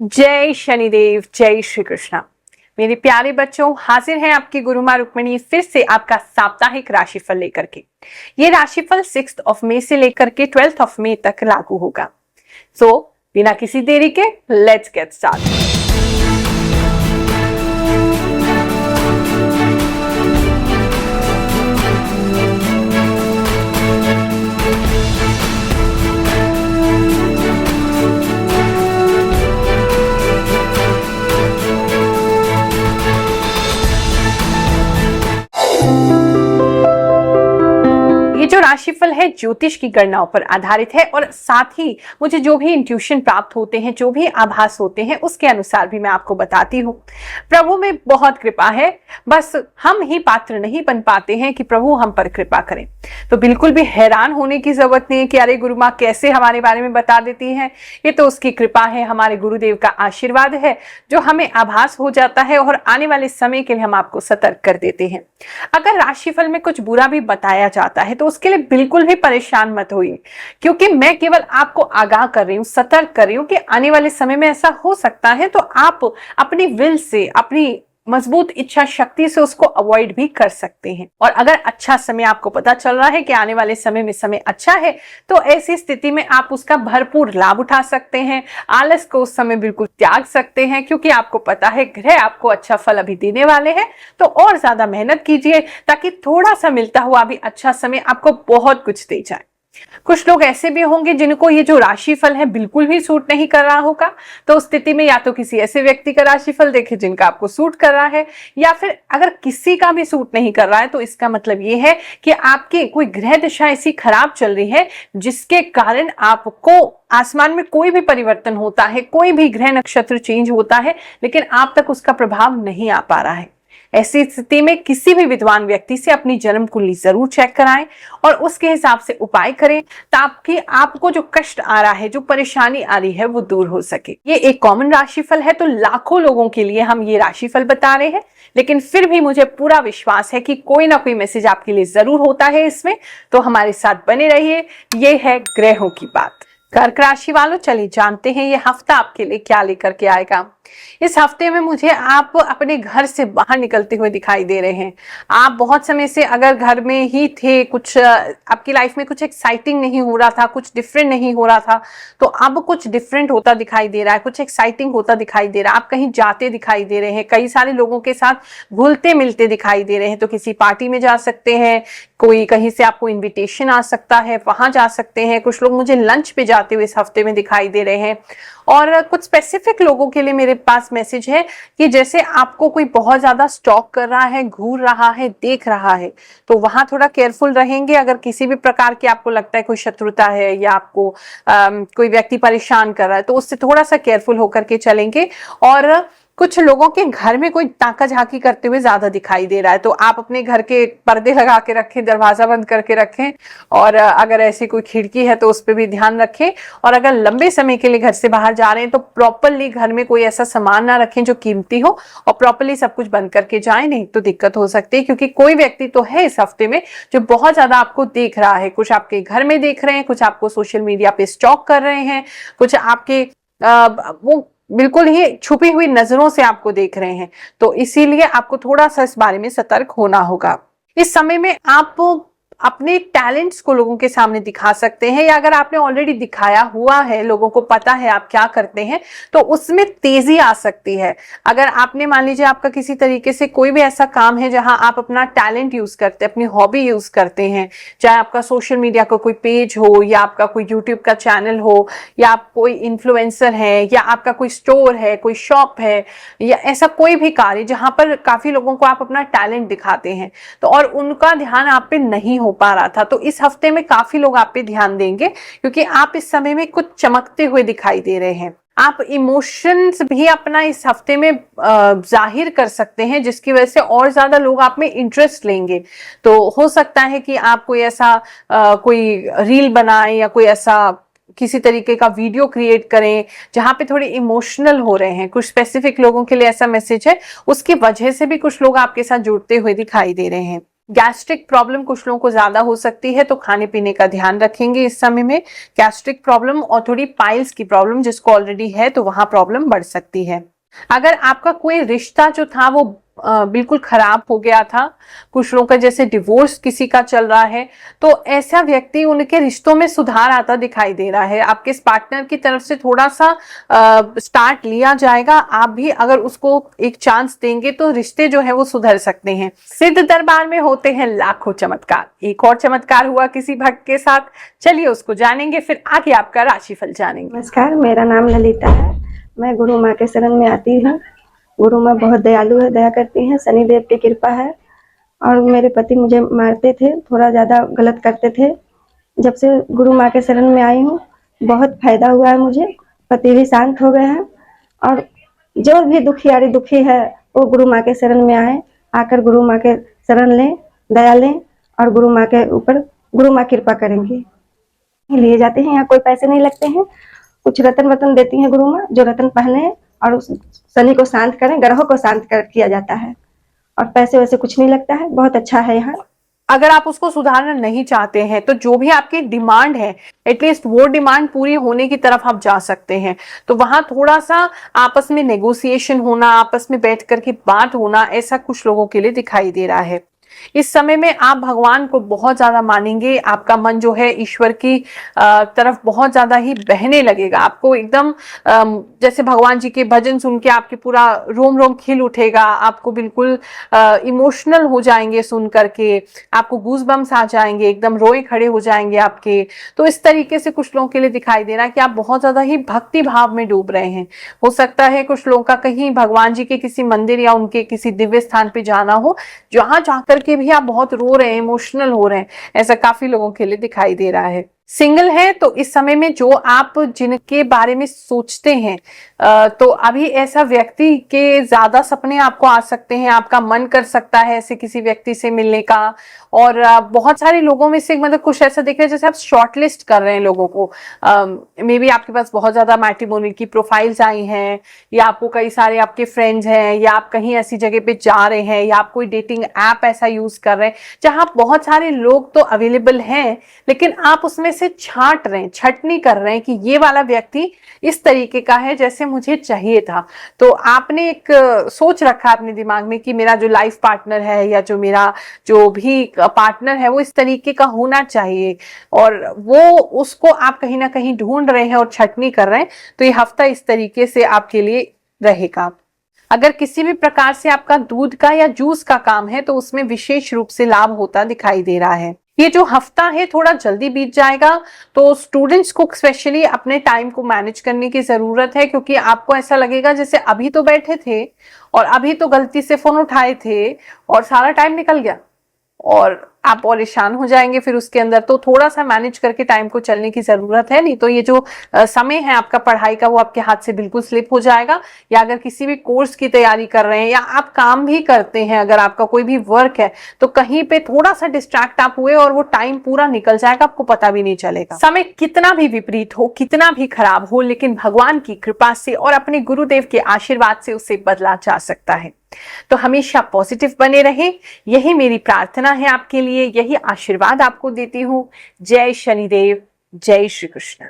जय शनिदेव, जय श्री कृष्णा। मेरे प्यारे बच्चों, हाजिर हैं आपकी गुरु माँ रुक्मिणी फिर से आपका साप्ताहिक राशिफल लेकर के। ये राशिफल 6 मई से लेकर के 12 मई तक लागू होगा। बिना किसी देरी के लेट्स गेट स्टार्ट। ये जो राशिफल है ज्योतिष की गणनाओं पर आधारित है और साथ ही मुझे जो भी इंट्यूशन प्राप्त होते हैं, जो भी आभास होते हैं, उसके अनुसार भी मैं आपको बताती हूँ। प्रभु में बहुत कृपा है, बस हम ही पात्र नहीं बन पाते हैं कि प्रभु हम पर कृपा करें। तो बिल्कुल भी हैरान होने की जरूरत नहीं है कि अरे गुरु माँ कैसे हमारे बारे में बता देती है। ये तो उसकी कृपा है, हमारे गुरुदेव का आशीर्वाद है जो हमें आभास हो जाता है और आने वाले समय के लिए हम आपको सतर्क कर देते हैं। अगर राशिफल में कुछ बुरा भी बताया जाता है तो उसके लिए बिल्कुल भी परेशान मत होइए, क्योंकि मैं केवल आपको आगाह कर रही हूँ, सतर्क कर रही हूँ कि आने वाले समय में ऐसा हो सकता है। तो आप अपनी विल से, अपनी मजबूत इच्छा शक्ति से उसको अवॉइड भी कर सकते हैं। और अगर अच्छा समय आपको पता चल रहा है कि आने वाले समय में समय अच्छा है, तो ऐसी स्थिति में आप उसका भरपूर लाभ उठा सकते हैं। आलस को उस समय बिल्कुल त्याग सकते हैं, क्योंकि आपको पता है ग्रह आपको अच्छा फल अभी देने वाले हैं। तो और ज्यादा मेहनत कीजिए ताकि थोड़ा सा मिलता हुआ भी अच्छा समय आपको बहुत कुछ दे जाए। कुछ लोग ऐसे भी होंगे जिनको ये जो राशिफल है बिल्कुल भी सूट नहीं कर रहा होगा। तो उस स्थिति में या तो किसी ऐसे व्यक्ति का राशिफल देखें जिनका आपको सूट कर रहा है, या फिर अगर किसी का भी सूट नहीं कर रहा है तो इसका मतलब ये है कि आपकी कोई ग्रह दिशा ऐसी खराब चल रही है जिसके कारण आपको आसमान में कोई भी परिवर्तन होता है, कोई भी ग्रह नक्षत्र चेंज होता है, लेकिन आप तक उसका प्रभाव नहीं आ पा रहा है। ऐसी स्थिति में किसी भी विद्वान व्यक्ति से अपनी जन्म कुंडली जरूर चेक कराएं और उसके हिसाब से उपाय करें, ताकि आपको जो कष्ट आ रहा है, जो परेशानी आ रही है, वो दूर हो सके। ये एक कॉमन राशिफल है, तो लाखों लोगों के लिए हम ये राशिफल बता रहे हैं, लेकिन फिर भी मुझे पूरा विश्वास है कि कोई ना कोई मैसेज आपके लिए जरूर होता है इसमें। तो हमारे साथ बने रहिए। ये है ग्रहों की बात। कर्क राशि वालों, चलिए जानते हैं ये हफ्ता आपके लिए क्या लेकर के आएगा। इस हफ्ते में मुझे आप अपने घर से बाहर निकलते हुए दिखाई दे रहे हैं। आप बहुत समय से अगर घर में ही थे, कुछ आपकी लाइफ में कुछ एक्साइटिंग नहीं हो रहा था, कुछ डिफरेंट नहीं हो रहा था, तो अब कुछ डिफरेंट होता दिखाई दे रहा है, कुछ एक्साइटिंग होता दिखाई दे रहा है। आप कहीं जाते दिखाई दे रहे हैं, कई सारे लोगों के साथ घुलते मिलते दिखाई दे रहे हैं। तो किसी पार्टी में जा सकते हैं, कोई कहीं से आपको इन्विटेशन आ सकता है, वहां जा सकते हैं। कुछ लोग मुझे लंच पे जाते हुए इस हफ्ते में दिखाई दे रहे हैं। और कुछ स्पेसिफिक लोगों के लिए मेरे पास मैसेज है कि जैसे आपको कोई बहुत ज्यादा स्टॉक कर रहा है, घूर रहा है, देख रहा है, तो वहां थोड़ा केयरफुल रहेंगे। अगर किसी भी प्रकार की आपको लगता है कोई शत्रुता है या आपको कोई व्यक्ति परेशान कर रहा है, तो उससे थोड़ा सा केयरफुल होकर के चलेंगे। और कुछ लोगों के घर में कोई ताका झाकी करते हुए ज्यादा दिखाई दे रहा है, तो आप अपने घर के पर्दे लगा के रखें, दरवाजा बंद करके रखें, और अगर ऐसी कोई खिड़की है तो उस पर भी ध्यान रखें। और अगर लंबे समय के लिए घर से बाहर जा रहे हैं तो प्रॉपरली घर में कोई ऐसा सामान ना रखें जो कीमती हो, और प्रॉपरली सब कुछ बंद करके जाएं, नहीं तो दिक्कत हो सकती है। क्योंकि कोई व्यक्ति तो है इस हफ्ते में जो बहुत ज्यादा आपको देख रहा है, कुछ आपके घर में देख रहे हैं, कुछ आपको सोशल मीडिया पे स्टॉक कर रहे हैं, कुछ आपके वो बिल्कुल ही छुपी हुई नजरों से आपको देख रहे हैं। तो इसीलिए आपको थोड़ा सा इस बारे में सतर्क होना होगा। इस समय में आप अपने टैलेंट्स को लोगों के सामने दिखा सकते हैं, या अगर आपने ऑलरेडी दिखाया हुआ है, लोगों को पता है आप क्या करते हैं, तो उसमें तेजी आ सकती है। अगर आपने, मान लीजिए आपका किसी तरीके से कोई भी ऐसा काम है जहां आप अपना टैलेंट यूज करते हैं, अपनी हॉबी यूज करते हैं, चाहे आपका सोशल मीडिया का कोई पेज हो, या आपका कोई यूट्यूब का चैनल हो, या आप कोई इन्फ्लुएंसर है, या आपका कोई स्टोर है, कोई शॉप है, या ऐसा कोई भी कार्य जहां पर काफी लोगों को आप अपना टैलेंट दिखाते हैं, तो और उनका ध्यान आप पे नहीं हो पा रहा था, तो इस हफ्ते में काफी लोग आप पे ध्यान देंगे, क्योंकि आप इस समय में कुछ चमकते हुए दिखाई दे रहे हैं। आप इमोशंस भी अपना इस हफ्ते में जाहिर कर सकते हैं, जिसकी वजह से और ज्यादा लोग आप में इंटरेस्ट लेंगे। तो हो सकता है कि आप कोई ऐसा कोई रील बनाएं, या कोई ऐसा किसी तरीके का वीडियो क्रिएट करें जहां पे थोड़े इमोशनल हो रहे हैं। कुछ स्पेसिफिक लोगों के लिए ऐसा मैसेज है, उसकी वजह से भी कुछ लोग आपके साथ जुड़ते हुए दिखाई दे रहे हैं। गैस्ट्रिक प्रॉब्लम कुछ लोगों को ज्यादा हो सकती है, तो खाने पीने का ध्यान रखेंगे इस समय में। गैस्ट्रिक प्रॉब्लम और थोड़ी पाइल्स की प्रॉब्लम जिसको ऑलरेडी है तो वहां प्रॉब्लम बढ़ सकती है। अगर आपका कोई रिश्ता जो था वो बिल्कुल खराब हो गया था, कुछ लोगों का जैसे डिवोर्स किसी का चल रहा है, तो ऐसा व्यक्ति उनके रिश्तों में सुधार आता दिखाई दे रहा है। आपके इस पार्टनर की तरफ से थोड़ा सा स्टार्ट लिया जाएगा, आप भी अगर उसको एक चांस देंगे तो रिश्ते जो है वो सुधर सकते हैं। सिद्ध दरबार में होते हैं लाखों चमत्कार, एक और चमत्कार हुआ किसी भक्त के साथ, चलिए उसको जानेंगे, फिर आगे आपका राशिफल जानेंगे। नमस्कार, मेरा नाम ललिता है। मैं गुरु माँ के शरण में आती हूँ। गुरु माँ बहुत दयालु है, दया करती हैं, शनिदेव की कृपा है। और मेरे पति मुझे मारते थे, थोड़ा ज़्यादा गलत करते थे। जब से गुरु माँ के शरण में आई हूँ बहुत फायदा हुआ है मुझे। पति भी शांत हो गए हैं। और जो भी दुखी है वो गुरु माँ के शरण में आए, आकर गुरु माँ के शरण लें, दया लें, और गुरु माँ के ऊपर गुरु माँ कृपा करेंगी। लिए जाते हैं, यहाँ कोई पैसे नहीं लगते हैं। कुछ रतन वतन देती हैं गुरु माँ, जो रतन पहने और उस शनि को शांत करें, ग्रहों को शांत किया जाता है, और पैसे वैसे कुछ नहीं लगता है। बहुत अच्छा है यहाँ। अगर आप उसको सुधारना नहीं चाहते हैं तो जो भी आपकी डिमांड है एटलीस्ट वो डिमांड पूरी होने की तरफ आप जा सकते हैं। तो वहां थोड़ा सा आपस में नेगोशिएशन होना, आपस में बैठ करके बात होना, ऐसा कुछ लोगों के लिए दिखाई दे रहा है। इस समय में आप भगवान को बहुत ज्यादा मानेंगे, आपका मन जो है ईश्वर की तरफ बहुत ज्यादा ही बहने लगेगा। आपको एकदम जैसे भगवान जी के भजन सुन के आपके पूरा रोम रोम खिल उठेगा, आपको बिल्कुल इमोशनल हो जाएंगे सुन करके, आपको गूज़बम्स आ जाएंगे, एकदम रोए खड़े हो जाएंगे आपके। तो इस तरीके से कुछ लोगों के लिए दिखाई दे रहा है कि आप बहुत ज्यादा ही भक्ति भाव में डूब रहे हैं। हो सकता है कुछ लोगों का कहीं भगवान जी के किसी मंदिर या उनके किसी दिव्य स्थान पे जाना हो, जहां जाकर के भी आप बहुत रो रहे हैं, इमोशनल हो रहे हैं, ऐसा काफी लोगों के लिए दिखाई दे रहा है। सिंगल है तो इस समय में जो आप जिनके बारे में सोचते हैं तो अभी ऐसा व्यक्ति के ज्यादा सपने आपको आ सकते हैं, आपका मन कर सकता है ऐसे किसी व्यक्ति से मिलने का। और बहुत सारे लोगों में से मतलब कुछ ऐसा दिख रहा है जैसे आप शॉर्टलिस्ट कर रहे हैं लोगों को। मे बी आपके पास बहुत ज्यादा मैट्रिमोनी की प्रोफाइल्स आई हैं, या आपको कई सारे आपके फ्रेंड्स हैं, या आप कहीं ऐसी जगह पे जा रहे हैं, या आप कोई डेटिंग ऐप ऐसा यूज कर रहे हैं जहां बहुत सारे लोग तो अवेलेबल हैं, लेकिन आप उसमें से छांट रहे हैं, छटनी कर रहे हैं कि ये वाला व्यक्ति इस तरीके का है जैसे मुझे चाहिए था। तो आपने एक सोच रखा अपने दिमाग में कि मेरा जो लाइफ पार्टनर है या जो मेरा जो भी पार्टनर है वो इस तरीके का होना चाहिए, और वो उसको आप कहीं ना कहीं ढूंढ रहे हैं और छटनी कर रहे हैं। तो ये हफ्ता इस तरीके से आपके लिए रहेगा। अगर किसी भी प्रकार से आपका दूध का या जूस का काम है तो उसमें विशेष रूप से लाभ होता दिखाई दे रहा है। ये जो हफ्ता है थोड़ा जल्दी बीत जाएगा, तो स्टूडेंट्स को स्पेशली अपने टाइम को मैनेज करने की जरूरत है, क्योंकि आपको ऐसा लगेगा जैसे अभी तो बैठे थे और अभी तो गलती से फोन उठाए थे और सारा टाइम निकल गया, और आप परेशान हो जाएंगे फिर उसके अंदर। तो थोड़ा सा मैनेज करके टाइम को चलने की जरूरत है, नहीं तो ये जो समय है आपका पढ़ाई का वो आपके हाथ से बिल्कुल स्लिप हो जाएगा। या अगर किसी भी कोर्स की तैयारी कर रहे हैं या आप काम भी करते हैं, अगर आपका कोई भी वर्क है तो कहीं पे थोड़ा सा डिस्ट्रैक्ट आप हुए और वो टाइम पूरा निकल जाएगा, आपको पता भी नहीं चलेगा। समय कितना भी विपरीत हो, कितना भी खराब हो, लेकिन भगवान की कृपा से और अपने गुरुदेव के आशीर्वाद से उसे बदला जा सकता है। तो हमेशा पॉजिटिव बने रहें, यही मेरी प्रार्थना है आपके लिए, यही आशीर्वाद आपको देती हूँ। जय शनिदेव, जय श्री कृष्ण।